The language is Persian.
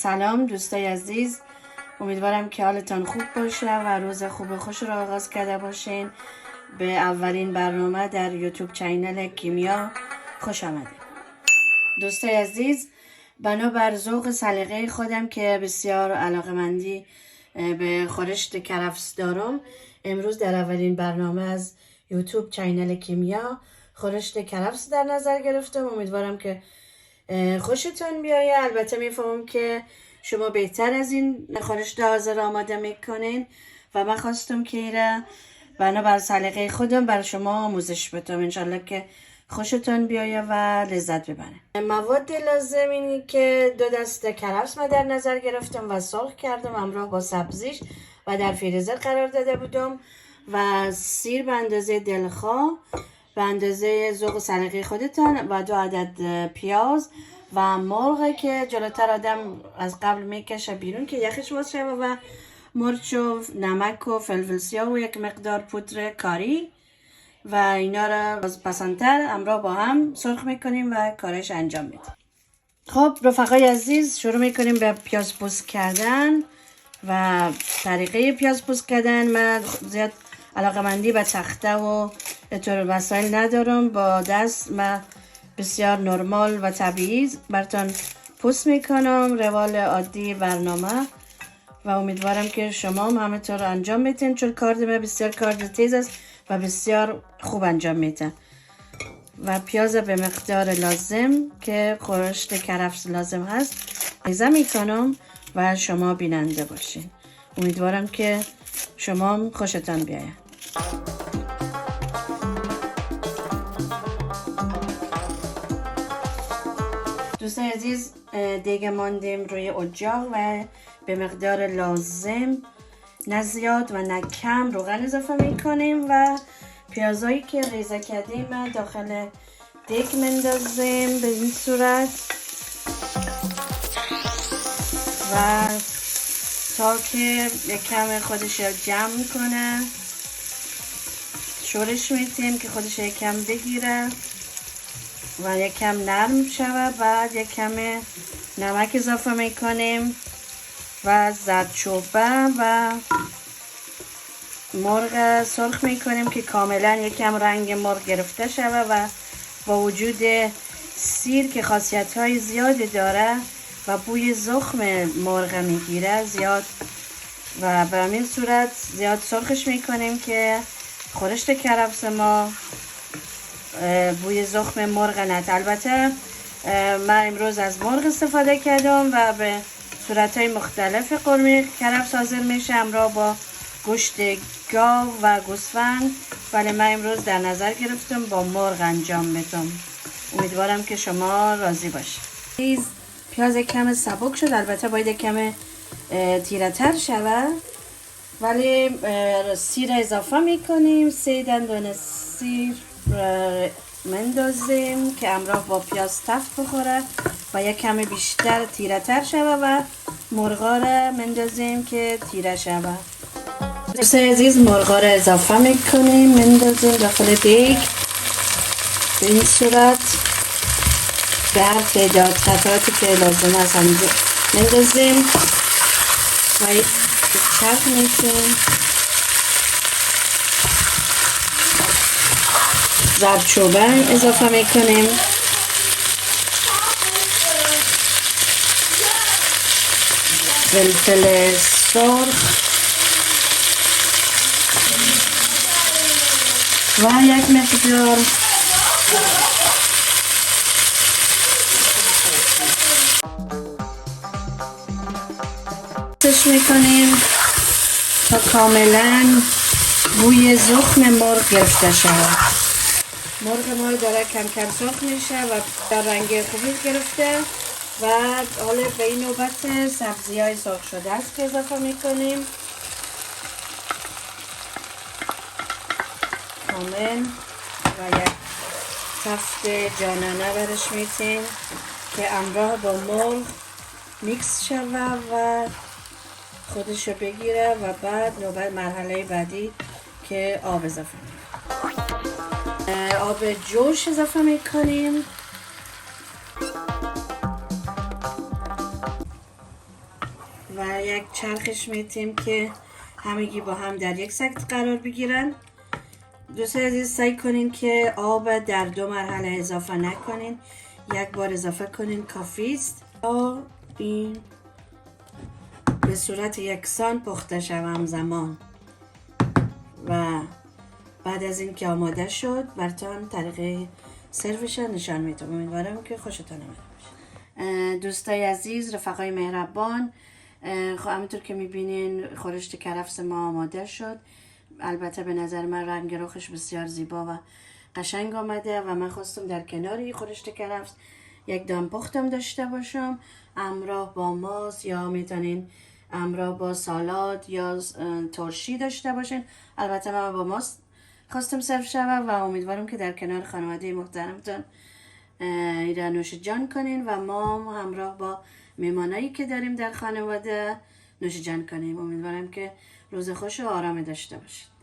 سلام دوستای عزیز، امیدوارم که حالتان خوب باشه و روز خوب و خوش رو آغاز کرده باشین. به اولین برنامه در یوتیوب چینل کیمیا خوش آمدید. دوستای عزیز، بنابر ذوق سلیقه خودم که بسیار علاقمندی به خورشت کرفس دارم، امروز در اولین برنامه از یوتیوب چینل کیمیا خورشت کرفس در نظر گرفتم. امیدوارم که خوشتون بیایه. البته میفهمم که شما بهتر از این خورشت حاضر آماده میکنین و من خواستم که ایره بنابر سلیقه خودم بر شما آموزش بدم، انشالله که خوشتون بیایه و لذت ببرین. مواد لازم اینی که 2 دسته کرفس من در نظر گرفتم و سرخ کردم همراه با سبزیش و در فریزر قرار داده بودم و سیر به اندازه دلخواه به اندازه ذوق سلیقه خودتان و 2 عدد پیاز و مرغ که جلوتر آدم از قبل میکشه بیرون که یخش باشه و مرچ و نمک و فلفل سیاه و یک مقدار پودر کاری و اینا را پسندتر همراه با هم سرخ میکنیم و کارش انجام میدیم. خب رفقای عزیز، شروع میکنیم به پیاز پوست کردن و طریقه پیاز پوست کردن. من زیاد علاقمندی به تخته و طور وسایل ندارم، با دست من بسیار نرمال و طبیعی براتون پوست میکنم روال عادی برنامه و امیدوارم که شما هم همه طور انجام میتین، چون کار من بسیار کار تیز است و بسیار خوب انجام میده. و پیاز به مقدار لازم که خورشت کرفس لازم هست ریزه میکنم و شما بیننده باشین. امیدوارم که شما هم خوشتان بیاید. دوستان عزیز، دیگه ماندیم روی اجاق و به مقدار لازم، نه زیاد و نه کم، روغن اضافه میکنیم و پیازایی که ریزه کردیم داخل دیگ مندازیم به این صورت و تا که یک کم خودش جمع کنه شورش میتیم که خودش یک کم بگیره و یک کم نرم شود. بعد یک کم نمک اضافه میکنیم و زردچوبه و مرغ سرخ میکنیم که کاملا یک کم رنگ مرغ گرفته شود و با وجود سیر که خاصیت های زیادی داره و بوی زخم مرغ میگیره زیاد و به همین صورت زیاد سرخش میکنیم که خورشت کرفس ما بوی زخم مرغ ند. البته من امروز از مرغ استفاده کردم و به صورتهای مختلف قرمه کرفس حاضر میشه، همراه با گوشت گاو و گوسفند، ولی من امروز در نظر گرفتم با مرغ انجام بدم. امیدوارم که شما راضی باشید. پیاز کم سبک شد، البته باید کم تیره تر شود، ولی سیر اضافه میکنیم. 3 دندان سیر مندازیم که همراه با پیاز تفت بخوره و یک کمی بیشتر تیره تر شود و مرغا را مندازیم که تیره شود. دوستان عزیز، مرغا را اضافه میکنیم، مندازیم داخل دیگ به این صورت به هر تعداد قطعاتی که لازم است مندازیم و چرخ میکنیم. زردچوبه اضافه میکنیم فلفل سرخ و یک مقدار سرخ میکنیم تا کاملا بوی زخم مرغ گرفته شود. مرغ ما داره کم کم سرخ میشه و در رنگ خوبی گرفته و حالا به این نوبت سبزی های سرخ شده است که اضافه میکنیم کامل و یک تفت جانانه برش میتیم که همراه با مرغ میکس شود و خودشو بگیره و بعد نوبت مرحله بعدی که آب اضافه میکنیم. آب جوش اضافه میکنیم و یک چرخش میتیم که همگی با هم در یک سطح قرار بگیرن. دوستان عزیز سعی کنین که آب در 2 مرحله اضافه نکنین، یک بار اضافه کنین کافی است تا این به صورت یکسان پخته شود همزمان. و بعد از این که آماده شد براتون طریقه سروش نشان میدم. امیدوارم که خوشتون اومده باشه. دوستای عزیز، رفقای مهربان، خب همونطور که میبینین خورشت کرفس ما آماده شد. البته به نظر من رنگ رخش بسیار زیبا و قشنگ آمده و من خواستم در کنار خورشت کرفس یک دام پختم داشته باشم، همراه با ماست یا میتونین همراه با سالاد یا ترشی داشته باشین. البته من با ماست خواستم سرو شود و امیدوارم که در کنار خانواده محترمتون ایره نوش جان کنین و ما همراه با میمانایی که داریم در خانواده نوش جان کنیم. امیدوارم که روز خوش و آرامی داشته باشید.